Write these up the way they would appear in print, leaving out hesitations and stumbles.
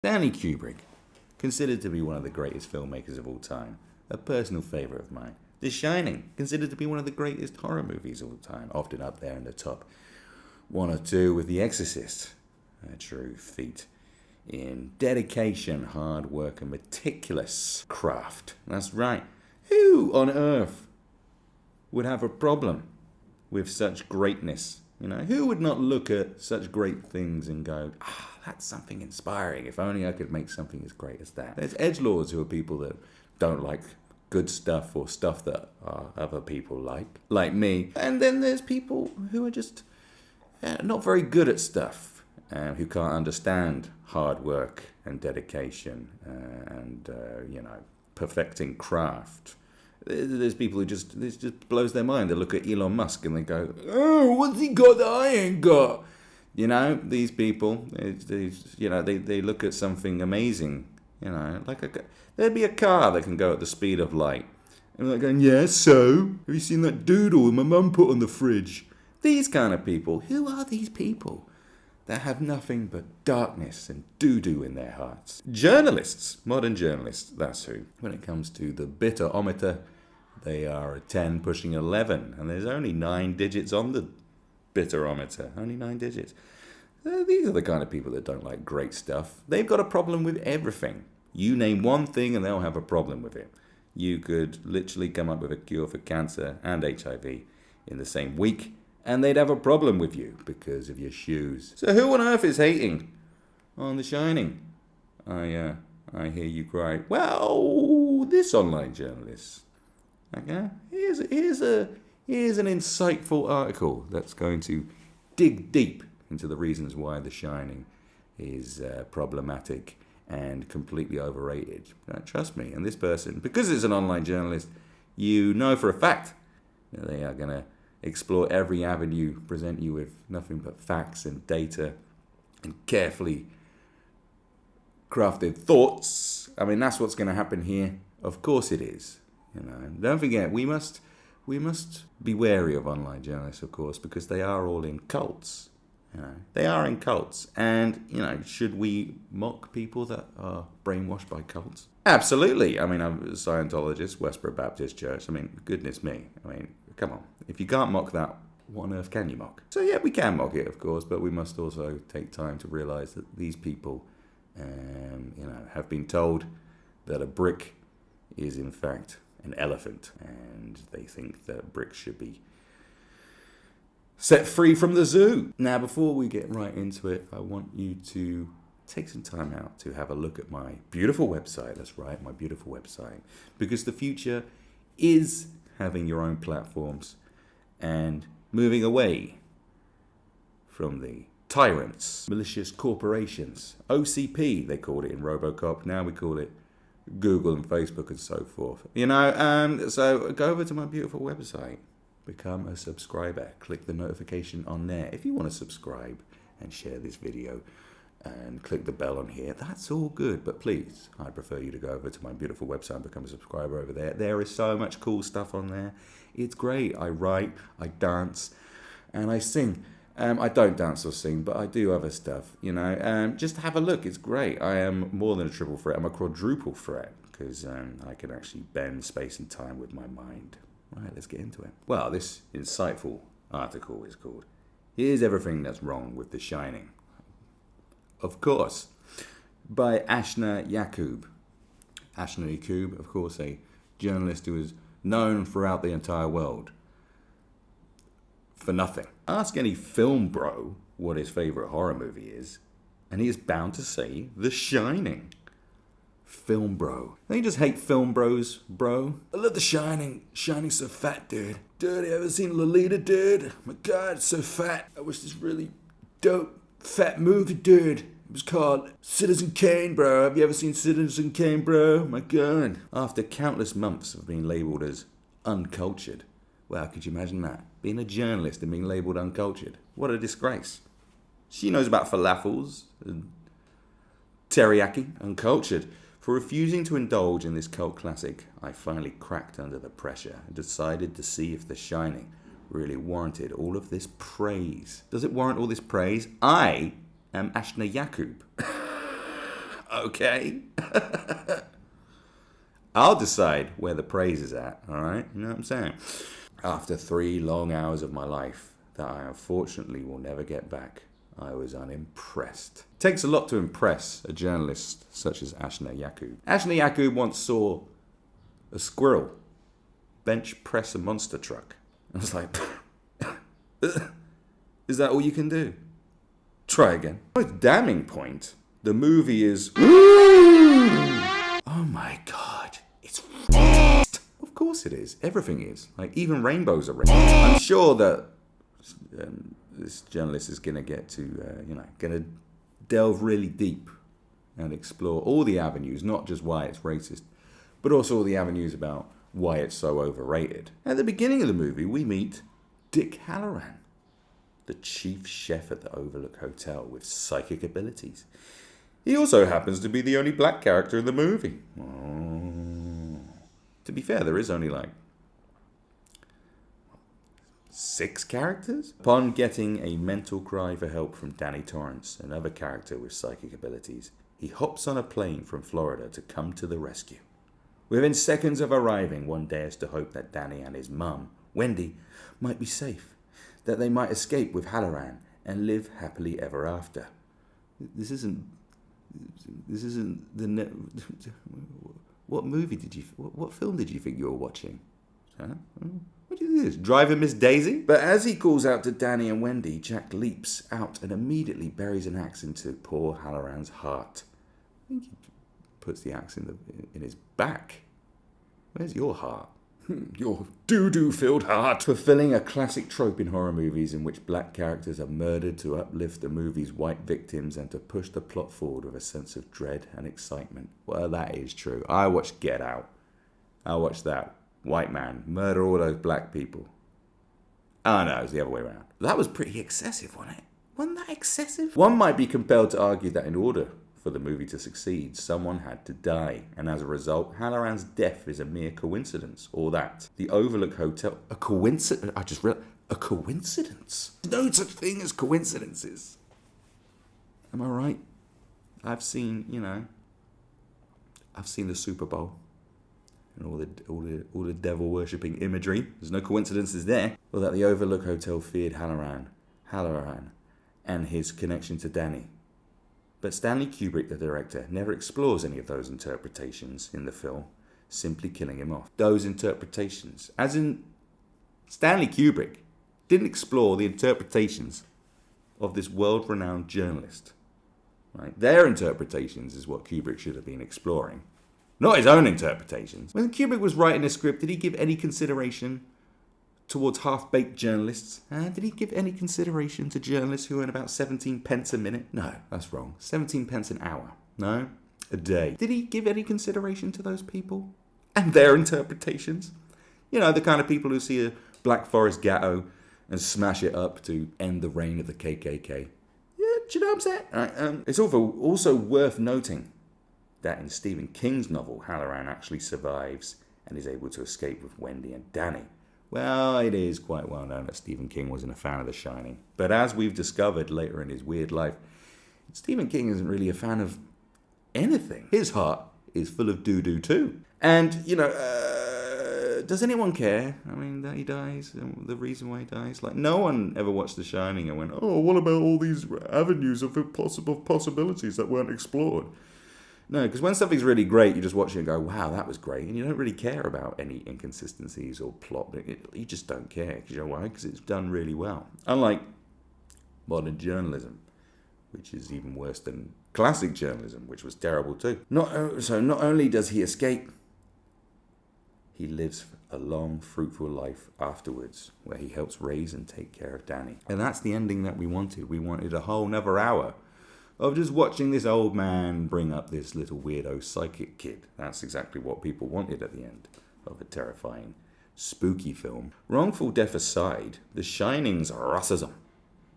Stanley Kubrick, considered to be one of the greatest filmmakers of all time, a personal favourite of mine. The Shining, considered to be one of the greatest horror movies of all time, often up there in the top one or two with The Exorcist, a true feat in dedication, hard work, and meticulous craft. That's right. Who on earth would have a problem with such greatness? You know, who would not look at such great things and go, that's something inspiring. If only I could make something as great as that. There's edgelords who are people that don't like good stuff or stuff that other people like me. And then there's people who are just not very good at stuff, who can't understand hard work and dedication and perfecting craft. There's people who this just blows their mind. They look at Elon Musk and they go, oh, what's he got that I ain't got? You know, these people, they look at something amazing, you know, there'd be a car that can go at the speed of light. And they're going, yeah, so? Have you seen that doodle my mum put on the fridge? These kind of people. Who are these people that have nothing but darkness and doo-doo in their hearts? Journalists, modern journalists, that's who. When it comes to the bitterometer, they are a 10 pushing 11, and there's only 9 digits on the bitterometer, only 9 digits. These are the kind of people that don't like great stuff. They've got a problem with everything. You name one thing and they'll have a problem with it. You could literally come up with a cure for cancer and HIV in the same week, and they'd have a problem with you because of your shoes. So who on earth is hating on The Shining? I hear you cry, well, this online journalist. Okay, here's an insightful article that's going to dig deep into the reasons why The Shining is problematic and completely overrated. Trust me, and this person, because it's an online journalist, you know for a fact that they are going to explore every avenue, present you with nothing but facts and data and carefully crafted thoughts. I mean, that's what's going to happen here. Of course it is. You know, and don't forget, we must be wary of online journalists, of course, because they are all in cults. You know, they are in cults, and you know, should we mock people that are brainwashed by cults? Absolutely. I mean, I'm a Scientologist, Westboro Baptist Church. I mean, goodness me. I mean, come on. If you can't mock that, what on earth can you mock? So yeah, we can mock it, of course, but we must also take time to realize that these people, have been told that a brick is in fact an elephant, and they think that bricks should be set free from the zoo. Now, before we get right into it, I want you to take some time out to have a look at my beautiful website. That's right, my beautiful website. Because the future is having your own platforms and moving away from the tyrants, malicious corporations, OCP, they called it in RoboCop. Now we call it Google and Facebook and so forth. So go over to my beautiful website. Become a subscriber. Click the notification on there. If you want to subscribe and share this video and click the bell on here, that's all good. But please, I prefer you to go over to my beautiful website and become a subscriber over there. There is so much cool stuff on there. It's great. I write, I dance, and I sing. I don't dance or sing, but I do other stuff, Just have a look. It's great. I am more than a triple threat. I'm a quadruple threat because I can actually bend space and time with my mind. Right, let's get into it. Well, this insightful article is called Here's Everything That's Wrong with The Shining. Of course, by Ashna Yaqub. Ashna Yaqub, of course, a journalist who is known throughout the entire world for nothing. Ask any film bro what his favourite horror movie is, and he is bound to say The Shining. Film bro. Don't you just hate film bros, bro? I love The Shining. Shining's so fat, dude. Dude, you ever seen Lolita, dude? My God, it's so fat. I wish this really dope, fat movie, dude. It was called Citizen Kane, bro. Have you ever seen Citizen Kane, bro? My God. After countless months of being labelled as uncultured. Wow, could you imagine that? Being a journalist and being labelled uncultured. What a disgrace. She knows about falafels and teriyaki, uncultured. For refusing to indulge in this cult classic, I finally cracked under the pressure and decided to see if The Shining really warranted all of this praise. Does it warrant all this praise? I am Ashna Yaqub. Okay? I'll decide where the praise is at, alright? You know what I'm saying? After 3 long hours of my life that I unfortunately will never get back, I was unimpressed. It takes a lot to impress a journalist such as Ashna Yaqub. Ashna Yaqub once saw a squirrel bench press a monster truck. I was like, is that all you can do? Try again. Most damning point, the movie is, oh my god, it's of course it is. Everything is. Like, even rainbows are rainbows. I'm sure that this journalist is going to get to, going to delve really deep and explore all the avenues, not just why it's racist, but also all the avenues about why it's so overrated. At the beginning of the movie, we meet Dick Halloran, the chief chef at the Overlook Hotel with psychic abilities. He also happens to be the only black character in the movie. Oh. To be fair, there is only like 6 characters? Upon getting a mental cry for help from Danny Torrance, another character with psychic abilities, he hops on a plane from Florida to come to the rescue. Within seconds of arriving, one dares to hope that Danny and his mum, Wendy, might be safe, that they might escape with Halloran and live happily ever after. This isn't the... What movie did you... What film did you think you were watching? Huh? What is this? Driving Miss Daisy? But as he calls out to Danny and Wendy, Jack leaps out and immediately buries an axe into poor Halloran's heart. I think he puts the axe in his back. Where's your heart? Your doo-doo-filled heart. Fulfilling a classic trope in horror movies in which black characters are murdered to uplift the movie's white victims and to push the plot forward with a sense of dread and excitement. Well, that is true. I watched Get Out. I watched that. White man murder all those black people. Oh no, it was the other way around. That was pretty excessive, wasn't it? Wasn't that excessive? One might be compelled to argue that in order for the movie to succeed, someone had to die, and as a result, Halloran's death is a mere coincidence, or that the Overlook Hotel... A coincidence? I just realized... A coincidence? There's no such thing as coincidences. Am I right? I've seen the Super Bowl. And all the devil-worshipping imagery. There's no coincidences there. Or that the Overlook Hotel feared Halloran, and his connection to Danny. But Stanley Kubrick, the director, never explores any of those interpretations in the film, simply killing him off. Those interpretations. As in, Stanley Kubrick didn't explore the interpretations of this world-renowned journalist. Right? Their interpretations is what Kubrick should have been exploring. Not his own interpretations. When Kubrick was writing a script, did he give any consideration towards half-baked journalists? Did he give any consideration to journalists who earn about 17 pence a minute? No, that's wrong. 17 pence an hour. No, a day. Did he give any consideration to those people and their interpretations? You know, the kind of people who see a Black Forest ghetto and smash it up to end the reign of the KKK. Yeah, do you know what I'm saying? Right, it's also worth noting that in Stephen King's novel, Halloran actually survives and is able to escape with Wendy and Danny. Well, it is quite well known that Stephen King wasn't a fan of The Shining. But as we've discovered later in his weird life, Stephen King isn't really a fan of anything. His heart is full of doo-doo too. And, does anyone care? I mean, that he dies, and the reason why he dies? Like, no one ever watched The Shining and went, oh, what about all these avenues of possible possibilities that weren't explored? No, because when something's really great, you just watch it and go, wow, that was great. And you don't really care about any inconsistencies or plot. You just don't care. Because you know why? Because it's done really well. Unlike modern journalism, which is even worse than classic journalism, which was terrible too. Not only does he escape, he lives a long, fruitful life afterwards, where he helps raise and take care of Danny. And that's the ending that we wanted. We wanted a whole another hour of just watching this old man bring up this little weirdo psychic kid. That's exactly what people wanted at the end of a terrifying, spooky film. Wrongful death aside, The Shining's racism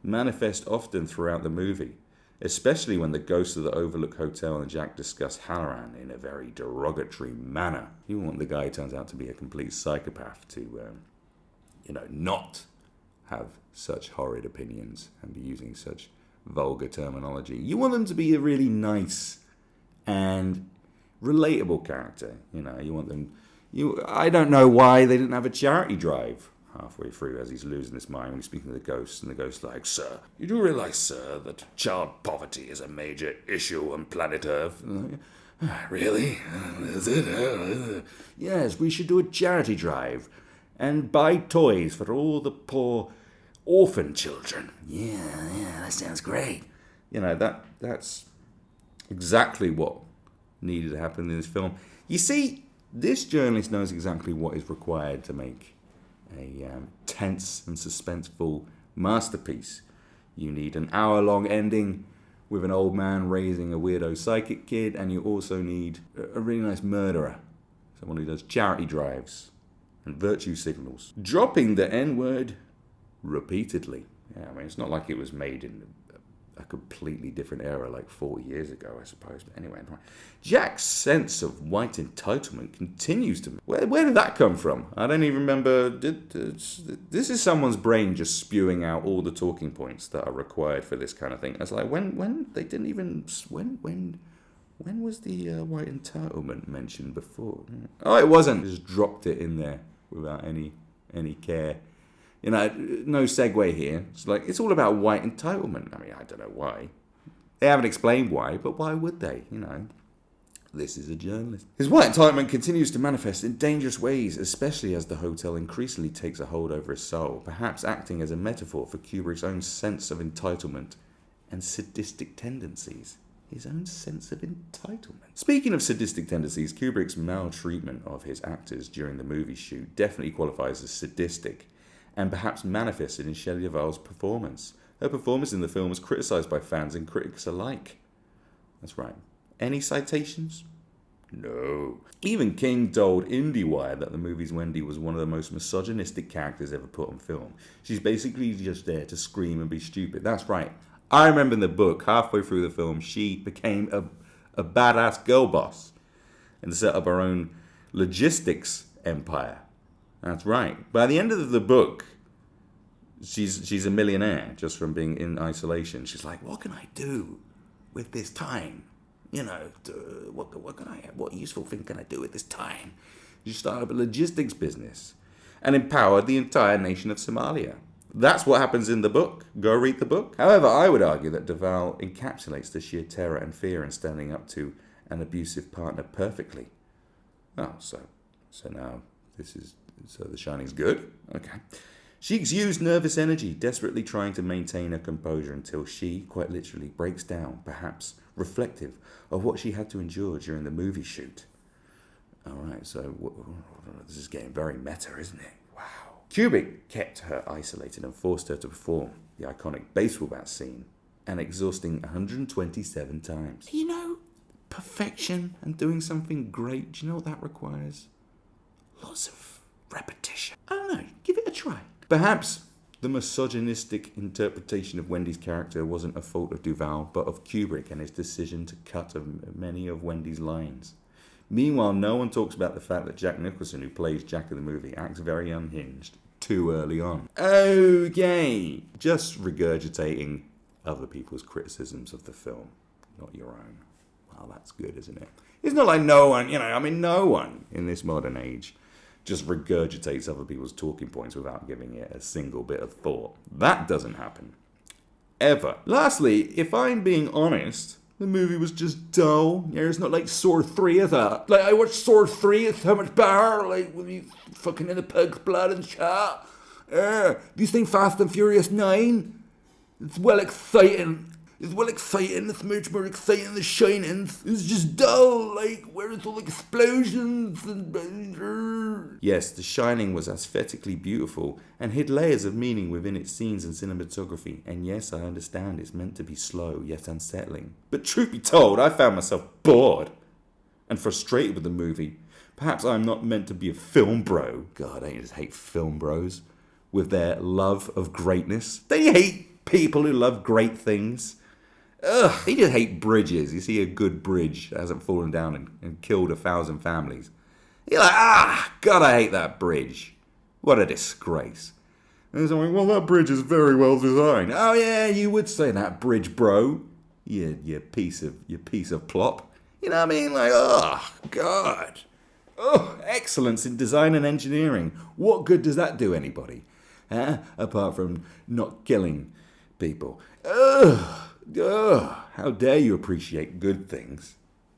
manifest often throughout the movie, especially when the ghosts of the Overlook Hotel and Jack discuss Halloran in a very derogatory manner. You want the guy who turns out to be a complete psychopath to, not have such horrid opinions and be using such vulgar terminology. You want them to be really nice and relatable character. You want them. I don't know why they didn't have a charity drive halfway through as he's losing his mind when he's speaking to the ghost, and the ghost's like, "Sir, you do realize, sir, that child poverty is a major issue on planet Earth?" And really? Is it? Yes, we should do a charity drive and buy toys for all the poor orphan children. Yeah, that sounds great. That's exactly what needed to happen in this film. You see, this journalist knows exactly what is required to make a tense and suspenseful masterpiece. You need an hour-long ending with an old man raising a weirdo psychic kid, and you also need a really nice murderer, someone who does charity drives and virtue signals, dropping the N-word repeatedly. Yeah, it's not like it was made in a completely different era, like 40 years ago, I suppose. But anyway, Jack's sense of white entitlement continues to... Where did that come from? I don't even remember... This is someone's brain just spewing out all the talking points that are required for this kind of thing. It's like, when they didn't even... When was the white entitlement mentioned before? Oh, it wasn't. Just dropped it in there without any care. No segue here. It's all about white entitlement. I don't know why. They haven't explained why, but why would they? This is a journalist. His white entitlement continues to manifest in dangerous ways, especially as the hotel increasingly takes a hold over his soul, perhaps acting as a metaphor for Kubrick's own sense of entitlement and sadistic tendencies. His own sense of entitlement. Speaking of sadistic tendencies, Kubrick's maltreatment of his actors during the movie shoot definitely qualifies as sadistic, and perhaps manifested in Shelley Duvall's performance. Her performance in the film was criticised by fans and critics alike. That's right. Any citations? No. Even King told IndieWire that the movie's Wendy was one of the most misogynistic characters ever put on film. She's basically just there to scream and be stupid. That's right. I remember in the book, halfway through the film, she became a badass girl boss and set up her own logistics empire. That's right. By the end of the book, she's a millionaire just from being in isolation. She's like, what can I do with this time? What useful thing can I do with this time? She started up a logistics business and empowered the entire nation of Somalia. That's what happens in the book. Go read the book. However, I would argue that Duvall encapsulates the sheer terror and fear in standing up to an abusive partner perfectly. Oh, so now so The Shining's good? Okay. She exudes nervous energy, desperately trying to maintain her composure until she, quite literally, breaks down, perhaps reflective of what she had to endure during the movie shoot. Alright, so this is getting very meta, isn't it? Wow. Kubrick kept her isolated and forced her to perform the iconic baseball bat scene an exhausting 127 times. Perfection and doing something great, do you know what that requires? Lots of repetition. I don't know, give it a try. Perhaps the misogynistic interpretation of Wendy's character wasn't a fault of Duvall, but of Kubrick and his decision to cut many of Wendy's lines. Meanwhile, no one talks about the fact that Jack Nicholson, who plays Jack in the movie, acts very unhinged too early on. Okay, just regurgitating other people's criticisms of the film, not your own. Well, that's good, isn't it? It's not like no one, no one in this modern age just regurgitates other people's talking points without giving it a single bit of thought. That doesn't happen. Ever. Lastly, if I'm being honest, the movie was just dull. It's not like Saw 3, is it? Like, I watched Saw 3, it's so much better, like, when you fucking in the pig's blood and shit. Have you seen Fast and Furious 9? It's well exciting. It's much more exciting than The Shining. It's just dull, like, where it's all explosions and... Yes, The Shining was aesthetically beautiful and hid layers of meaning within its scenes and cinematography. And yes, I understand it's meant to be slow, yet unsettling. But truth be told, I found myself bored and frustrated with the movie. Perhaps I'm not meant to be a film bro. God, I just hate film bros with their love of greatness. They hate people who love great things. Ugh, they just hate bridges. You see a good bridge that hasn't fallen down and killed 1,000 families. You're like, God, I hate that bridge. What a disgrace. And someone, well, that bridge is very well designed. Oh yeah, you would say that, bridge bro. You piece of plop. You know what I mean? Like, oh, God. Oh, excellence in design and engineering. What good does that do anybody? Apart from not killing people. Ugh. Ugh. How dare you appreciate good things?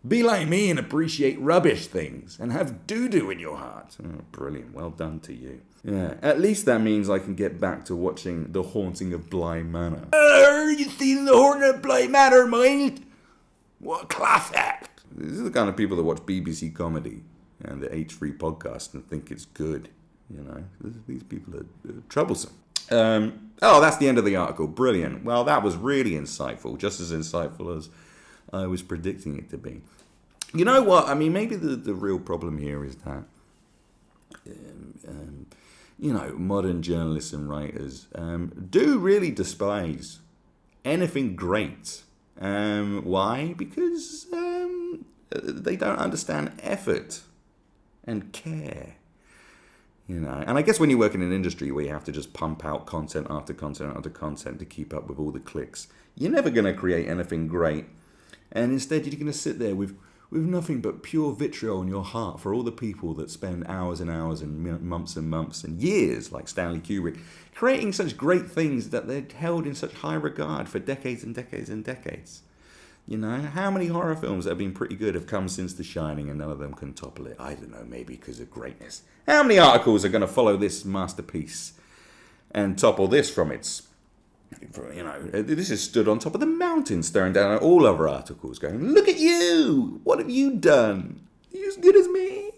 Be like me and appreciate rubbish things and have doo-doo in your heart. Oh, brilliant. Well done to you. Yeah, at least that means I can get back to watching The Haunting of Bly Manor. You seen The Haunting of Bly Manor, mate? What a class act. These are the kind of people that watch BBC comedy and the H3 podcast and think it's good. You know, these people are troublesome. That's the end of the article. Brilliant. Well, that was really insightful, just as insightful as I was predicting it to be. You know what? I mean, maybe the real problem here is that, modern journalists and writers do really despise anything great. Why? Because they don't understand effort and care. You know, and I guess when you work in an industry where you have to just pump out content after content after content to keep up with all the clicks, you're never going to create anything great. And instead, you're going to sit there with nothing but pure vitriol in your heart for all the people that spend hours and hours and months and years, like Stanley Kubrick, creating such great things that they're held in such high regard for decades and decades and decades. You know, how many horror films that have been pretty good have come since The Shining and none of them can topple it? I don't know, maybe because of greatness. How many articles are going to follow this masterpiece and topple this from its... You know, this is stood on top of the mountain staring down at all other articles going, look at you! What have you done? Are you as good as me?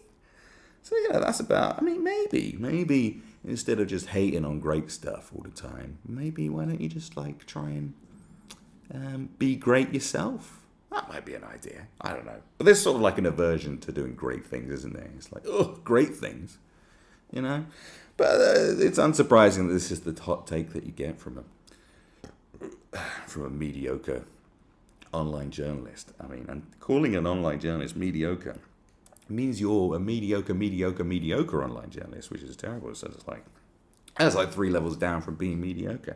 So, that's about... I mean, maybe instead of just hating on great stuff all the time, maybe why don't you just, try and be great yourself? That might be an idea. I don't know. But there's sort of like an aversion to doing great things, isn't there? It's like, great things. You know? But it's unsurprising that this is the hot take that you get from a mediocre online journalist. I mean, and calling an online journalist mediocre means you're a mediocre online journalist, which is terrible. So that's like 3 levels down from being mediocre.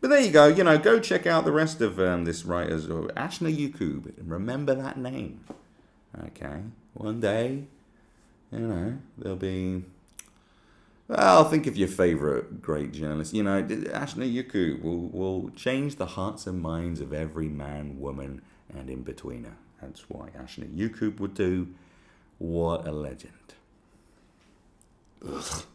But there you go. Go check out the rest of this writer's, Ashna Yaqub. Remember that name. Okay. One day, there'll be... Well, think of your favourite great journalist. Ashna Yaqub will change the hearts and minds of every man, woman, and in-betweener. That's why Ashna Yaqub would do. What a legend. Ugh.